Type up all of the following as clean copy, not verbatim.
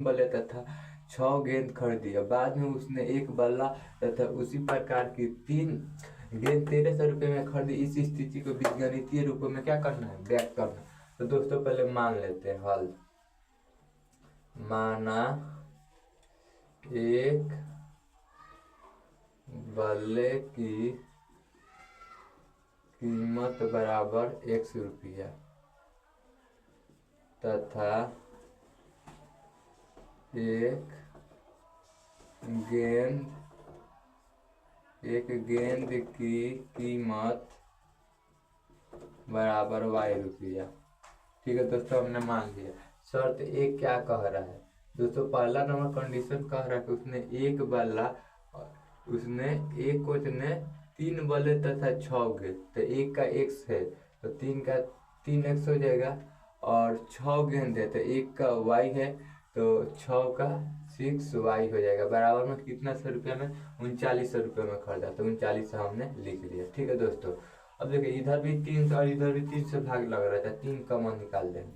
बल्ले तथा 6 गेंद खरीदी। बाद में उसने एक बल्ला तथा उसी प्रकार की 3 गेंद 1300 रुपये में खरीदी। इस स्थिति को बीजगणितीय रूप में क्या करना है, व्यक्त करना। तो दोस्तों पहले मान लेते हैं हल। माना एक बल्ले की कीमत बराबर 100 रुपया तथा एक गेंद की कीमत बराबर ₹y। ठीक है दोस्तों, हमने मान लिया। शर्त एक क्या कह रहा है दोस्तों, पहला नंबर कंडीशन कह रहा है कि उसने 3 बल्ले तथा 6 गेंद, तो एक का x है तो 3x हो जाएगा, और 6 गेंद है तो एक का y है तो 6 का 6y हो जाएगा। बराबर में कितना 100 रुपया में, 3900 रुपये में खरीदा, तो 3900 हमने लिख लिया। ठीक है दोस्तों, अब देखिए इधर भी 3 और इधर भी 3 से भाग लग रहा था, 3 कॉमन निकाल देंगे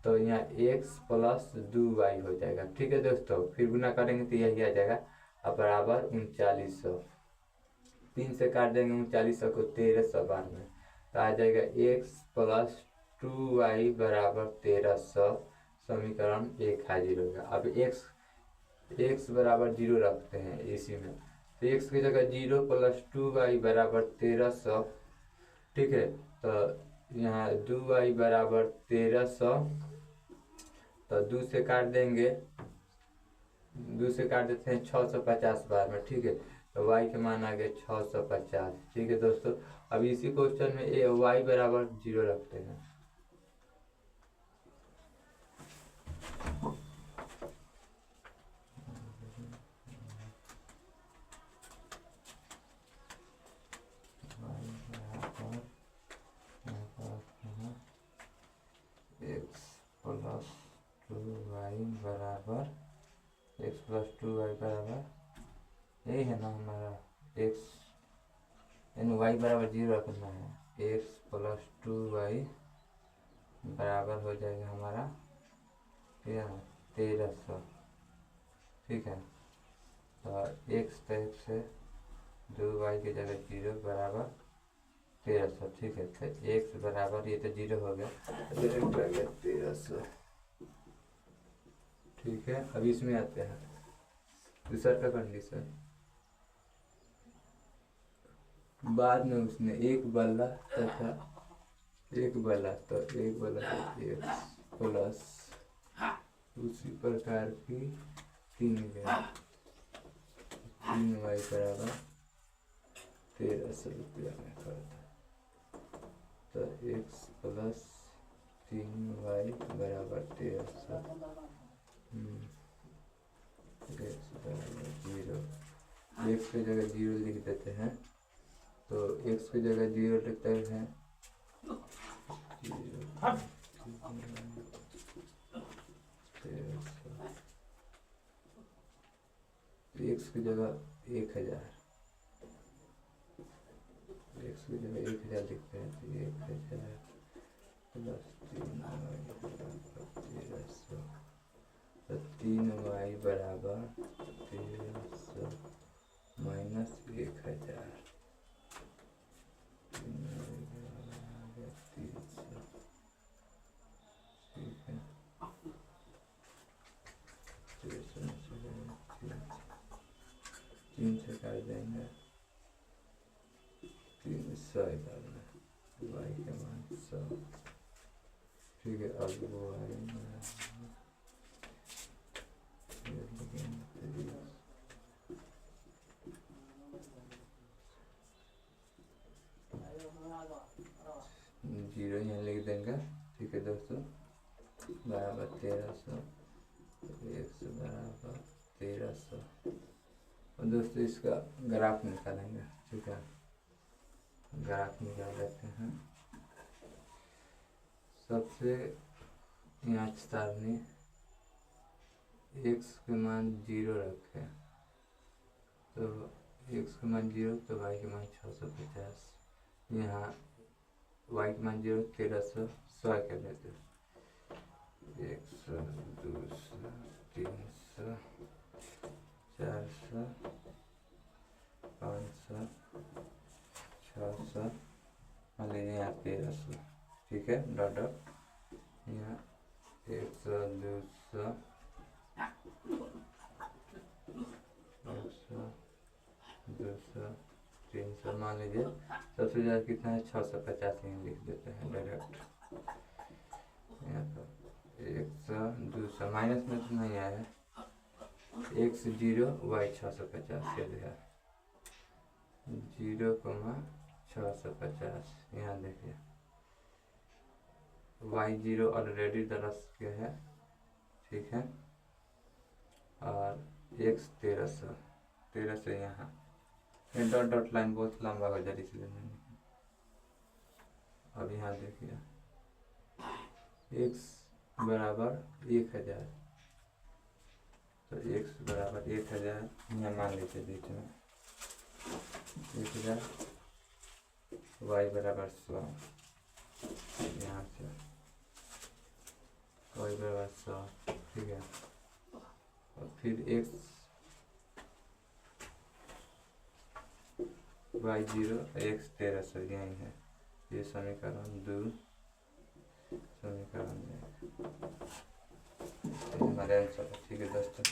तो यहाँ x प्लस 2y हो जाएगा। ठीक है दोस्तों, फिर गुना करेंगे तो यही आ जाएगा, अब बराबर 3900। 3 से काट देंगे 3900 को 1300 बार में, तो आ जाएगा x प्लस 2y बराबर 1300। समीकरण 1 हाजिर होगा। अब x बराबर 0 रखते हैं इसी में, तो x की जगह 0 प्लस 2y बराबर 1300। ठीक है, तो यहाँ 2y बराबर 1300, तो 2 से काट देंगे, 2 से काट देते हैं 650 बार में। ठीक है, तो y के मान आ गए 650। ठीक है दोस्तों, अब इसी क्वेश्चन में y बराबर 0 रखते हैं। x प्लस 2y बराबर यही है ना हमारा x, यानी y बराबर 0 रखना है। x प्लस 2y बराबर हो जाएगा हमारा क्या, 1300। ठीक है, तो x तरफ से 2y की जगह 0 बराबर 1300। ठीक है, तो x बराबर, ये तो 0 हो गया, तो डायरेक्ट आ गया 1300। ठीक है, अब इसमें आते हैं दूसरा का कंडीशन। बाद में उसने एक बल्ला तथा एक बल्ला x प्लस उसी प्रकार की 3 गेंद 3y बराबर 1300 रुपया में खरीदा। तो x प्लस 3y बराबर 1300, x बराबर 0, x की जगह 0 लिख देते हैं, तो x की जगह 0 लिखते हैं 0, x की जगह 1000, x की जगह 1000 लिखते हैं, तो 1000 प्लस 3y बराबर 1300 माइनस 1000, 300। ठीक है, 3 से काट देंगे 300 y के मान 100। ठीक है, अब वो जीरो यहाँ लिख देंगे। ठीक है दोस्तों, बराबर 1300, x बराबर 1300। और दोस्तों इसका ग्राफ निकालेंगे। ठीक है, ग्राफ निकाल लेते हैं। सबसे यहाँ सारणी x के मान 0 रखें, तो x के मान 0 तो y के मान 650, यहाँ y के मान 0 1300 100 कर लेते, 100 200 300, 400, 500, 600, मान लीजिए यहाँ 1300, ठीक है। डॉट डॉट यहाँ 100, 200, 200, 300, मान लीजिए सबसे ज़्यादा कितना है 650, यहाँ लिख देते हैं डायरेक्ट। यहाँ पर 100, 200, माइनस में तो नहीं आया है, x 0 y 650 के लिए 0,650, यहाँ देखिए y 0 ऑलरेडी 10 के है, ठीक है। और x 1300 यहाँ डॉट डॉट लाइन बहुत लंबा हो जाए इसलिए नहीं। अब यहाँ देखिए x बराबर 1000, तो x बराबर 1000 यहाँ मान लीजिए बीच में 1000, y बराबर 100, यहाँ से y बराबर 100, ठीक है। और फिर x y 0 x 1300 यही है, ये समीकरण 2, समीकरण 1 हमारे आंसर, ठीक है दोस्तों।